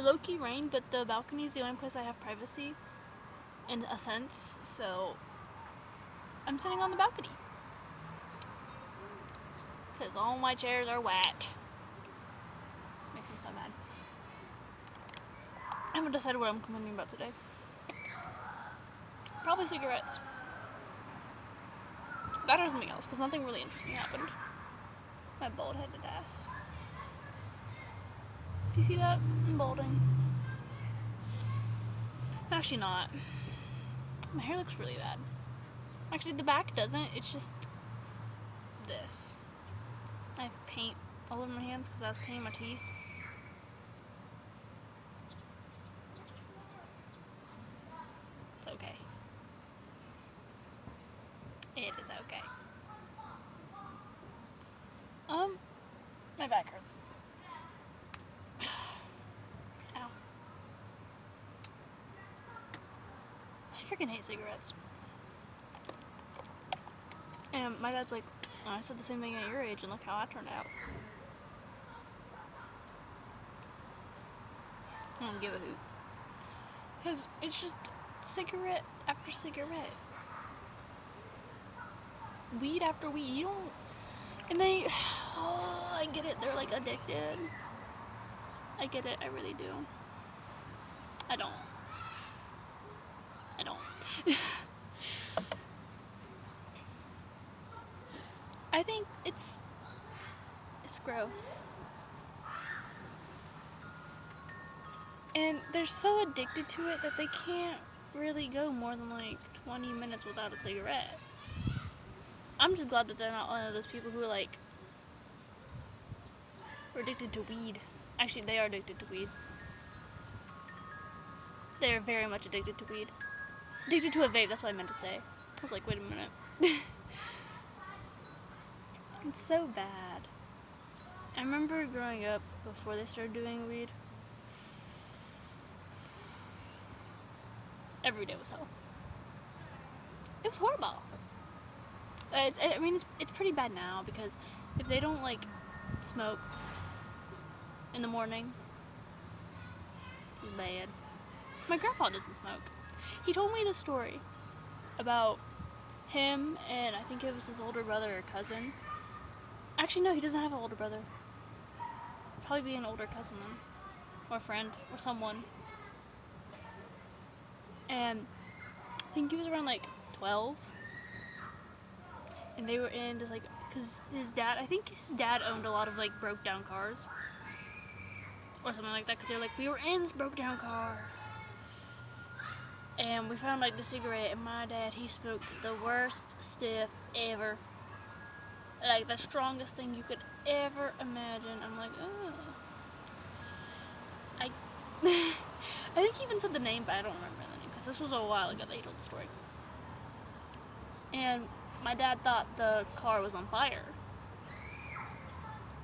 low-key rain, but the balcony is the only place I have privacy, in a sense, so I'm sitting on the balcony. Because all my chairs are wet. Makes me so mad. I haven't decided what I'm complaining about today. Probably cigarettes. That or something else, because nothing really interesting happened. My bald-headed ass. Do you see that? I'm balding. Actually not. My hair looks really bad. Actually, the back doesn't. It's just this. I have paint all over my hands because I was painting my teeth. It's okay. It is okay. My back hurts. Ow. I freaking hate cigarettes. And my dad's like, oh, I said the same thing at your age and look how I turned out. I don't give a hoot. Because it's just cigarette after cigarette. Weed after weed. You don't... And they... Oh, I get it. They're like addicted. I get it. I really do. I don't. I think it's gross. And they're so addicted to it that they can't really go more than like 20 minutes without a cigarette. I'm just glad that they're not one of those people who are like are addicted to weed. Actually, they are addicted to weed. They're very much addicted to weed. Addicted to a vape, that's what I meant to say. I was like, wait a minute. It's so bad. I remember growing up before they started doing weed. Every day was hell. It was horrible. It's pretty bad now because if they don't like smoke in the morning, it's bad. My grandpa doesn't smoke. He told me this story about him and I think it was his older brother or cousin. Actually, no, he doesn't have an older brother. Probably be an older cousin then, or friend, or someone. And I think he was around like 12. And they were in this like, cause I think his dad owned a lot of like broke down cars. Or something like that, cause they were like, we were in this broke down car. And we found like the cigarette and my dad, he smoked the worst stiff ever. Like the strongest thing you could ever imagine. I'm like, oh. I think he even said the name, but I don't remember the name, because this was a while ago that he told the story. And my dad thought the car was on fire.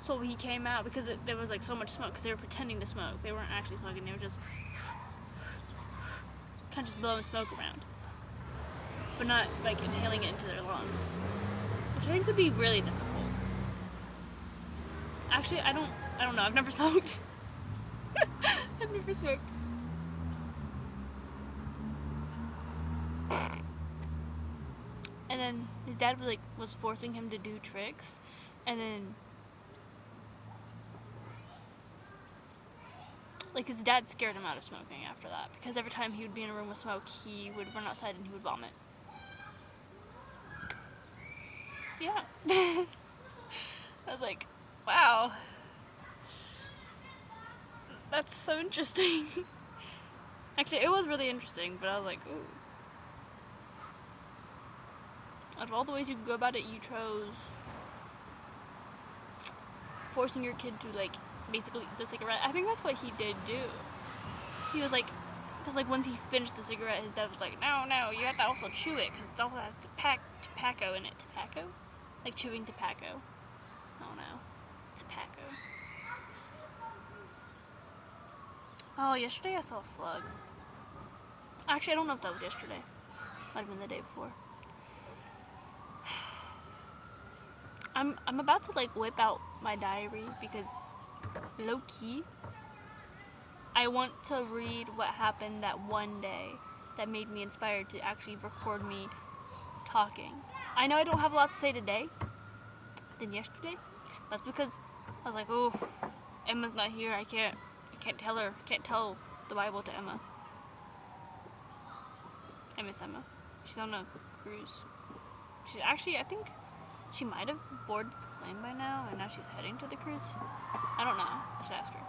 So he came out, because there was like so much smoke, because they were pretending to smoke. They weren't actually smoking, they were just kind of just blowing smoke around. But not like inhaling it into their lungs. Which I think would be really difficult. Actually, I don't know, I've never smoked. I've never smoked. And then his dad was forcing him to do tricks, and then like his dad scared him out of smoking after that, because every time he would be in a room with smoke, he would run outside and he would vomit. Yeah. I was like, wow. That's so interesting. Actually, it was really interesting, but I was like, ooh. Out of all the ways you could go about it, you chose forcing your kid to, like, basically eat the cigarette. I think that's what he did do. He was like, because, like, once he finished the cigarette, his dad was like, no, you have to also chew it, because it also has tobacco in it. Tobacco? Like chewing tobacco. Oh, no. Tobacco. Oh, yesterday I saw a slug. Actually, I don't know if that was yesterday. Might have been the day before. I'm about to like whip out my diary because low key I I want to read what happened that one day that made me inspired to actually record me talking. I know I don't have a lot to say today than yesterday. That's because I was like, oh, Emma's not here. I can't tell her. I can't tell the Bible to Emma. I miss Emma. She's on a cruise. She's actually, I think she might have boarded the plane by now, and now she's heading to the cruise. I don't know. I should ask her.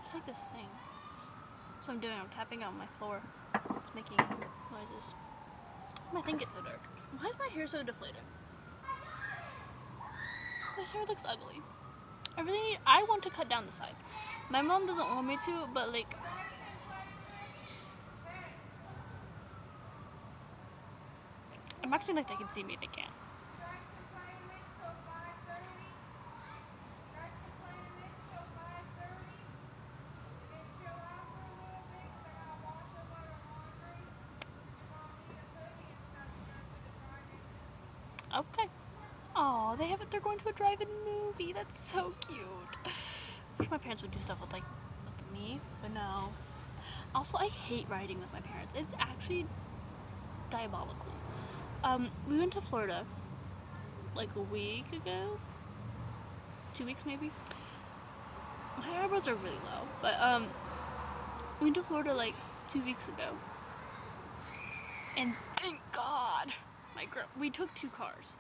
Just like this thing. So I'm doing. I'm tapping on my floor. It's making noises. Why do I think it's so dark? Why is my hair so deflated? My hair looks ugly. I want to cut down the sides. My mom doesn't want me to, but like, I'm acting like they can see me. They can't. Okay. Oh, they're going to a drive-in movie. That's so cute. I wish my parents would do stuff with me, but no. Also, I hate riding with my parents. It's actually diabolical. We went to Florida like a week ago. 2 weeks maybe. My eyebrows are really low, but we went to Florida like 2 weeks ago. And thank God, we took 2 cars.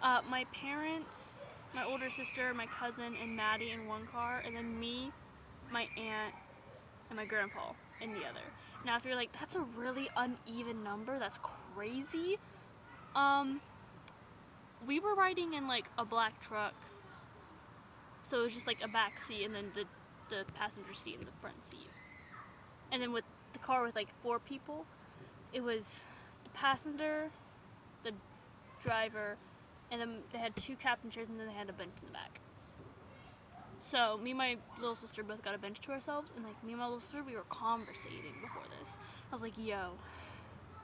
My parents, my older sister, my cousin, and Maddie in one car, and then me, my aunt, and my grandpa in the other. Now, if you're like, that's a really uneven number, that's crazy. We were riding in like a black truck, so it was just like a back seat, and then the passenger seat and the front seat. And then with the car with like 4 people, it was the passenger, the driver, and then they had 2 captain chairs, and then they had a bench in the back. So me and my little sister both got a bench to ourselves, and like me and my little sister, we were conversating before this. I was like, yo,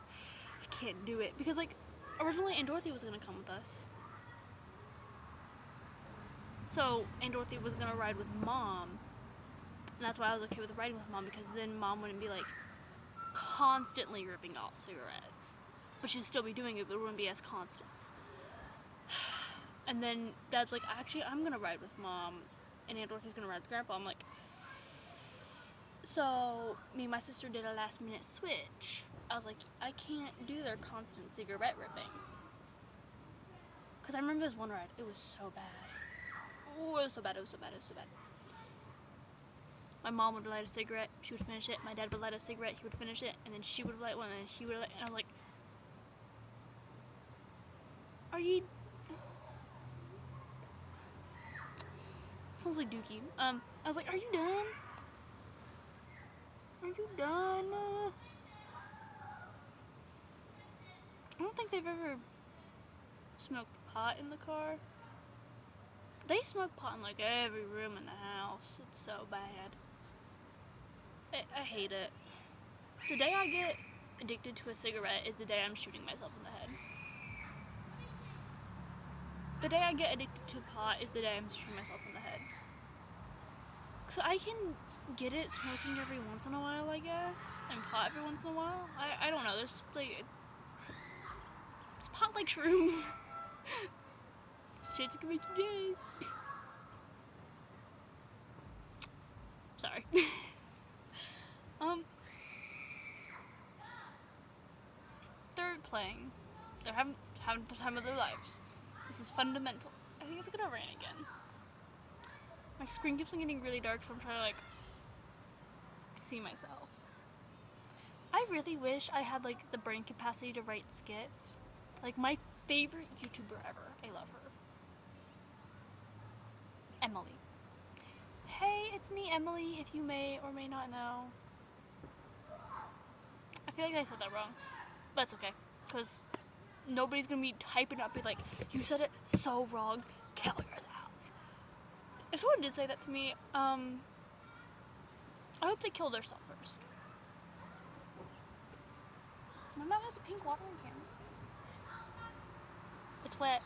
I can't do it. Because like, originally Aunt Dorothy was gonna come with us. So Aunt Dorothy was gonna ride with Mom, and that's why I was okay with riding with Mom, because then Mom wouldn't be like constantly ripping off cigarettes. But she'd still be doing it, but it wouldn't be as constant. And then Dad's like, actually, I'm gonna ride with Mom, and Aunt Dorothy's gonna ride with Grandpa. I'm like, so me and my sister did a last minute switch. I was like, I can't do their constant cigarette ripping. Because I remember this one ride, it was so bad. Oh, it was so bad. My mom would light a cigarette, she would finish it. My dad would light a cigarette, he would finish it, and then she would light one, and then he would light, and I was like, are you... Smells like Dookie. I was like, are you done? Are you done? I don't think they've ever smoked pot in the car. They smoke pot in like every room in the house. It's so bad. I hate it. The day I get addicted to a cigarette is the day I'm shooting myself in the head. The day I get addicted to pot is the day I'm shooting myself in the head. So I can get it smoking every once in a while, I guess, and pot every once in a while. I don't know. There's like, it's pot like shrooms. Shit can make you gay. Sorry. They're playing. They're having the time of their lives. This is fundamental. I think it's gonna rain again. My screen keeps on getting really dark, so I'm trying to like see myself. I really wish I had like the brain capacity to write skits. Like my favorite YouTuber ever. I love her. Emily. Hey, it's me, Emily, if you may or may not know. I feel like I said that wrong. But it's okay, because nobody's going to be typing up, be like, you said it so wrong, kill yourself. If someone did say that to me, I hope they kill themselves first. My mom has a pink watering can. It's wet.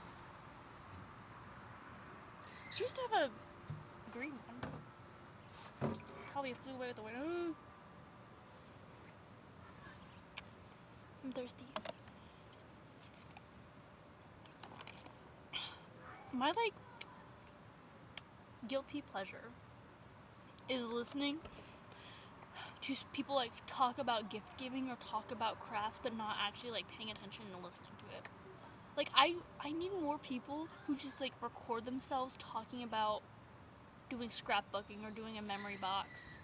She used to have green one. Probably flew away with the wind. I'm thirsty. My like guilty pleasure is listening to people like talk about gift giving or talk about crafts, but not actually like paying attention and listening to it. Like I need more people who just like record themselves talking about doing scrapbooking or doing a memory box,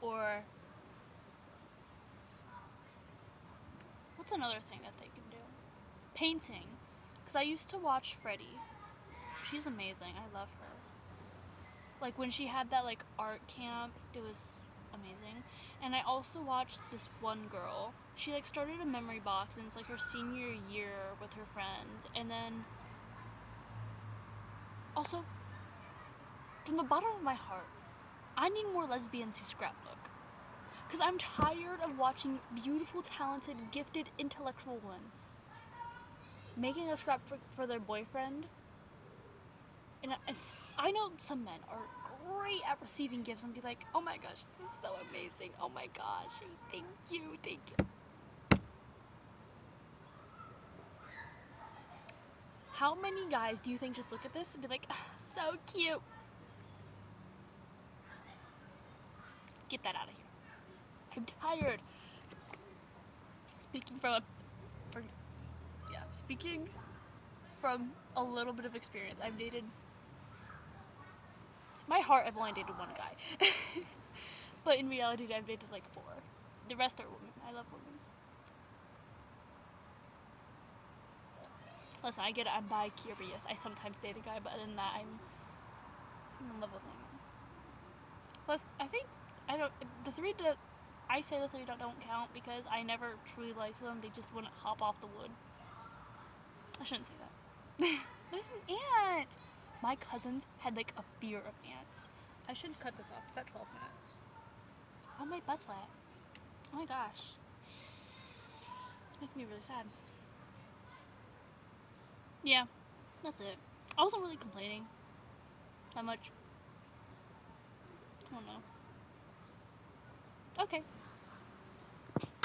or what's another thing that they can do? Painting. Because I used to watch Freddie. She's amazing. I love her. Like when she had that like art camp, it was amazing. And I also watched this one girl. She like started a memory box, and it's like her senior year with her friends. And then also, from the bottom of my heart, I need more lesbians who scrapbook. Because I'm tired of watching beautiful, talented, gifted, intellectual women making a scrapbook for their boyfriend. And I know some men are great at receiving gifts and be like, oh my gosh, this is so amazing. Oh my gosh, thank you, thank you. How many guys do you think just look at this and be like, so cute? Get that out of here. I'm tired. Speaking from a little bit of experience, I've dated. My heart, I've only dated one guy, but in reality, I've dated like 4. The rest are women. I love women. Listen, I get it. I'm bi-curious. I sometimes date a guy, but other than that, I'm in love with women. Plus, I think I don't. I say the 3 don't count because I never truly liked them. They just wouldn't hop off the wood. I shouldn't say that. There's an ant. My cousins had like a fear of ants. I should cut this off. It's at 12 minutes. Oh, my butt's wet. Oh my gosh. It's making me really sad. Yeah, that's it. I wasn't really complaining that much. I don't know. Okay.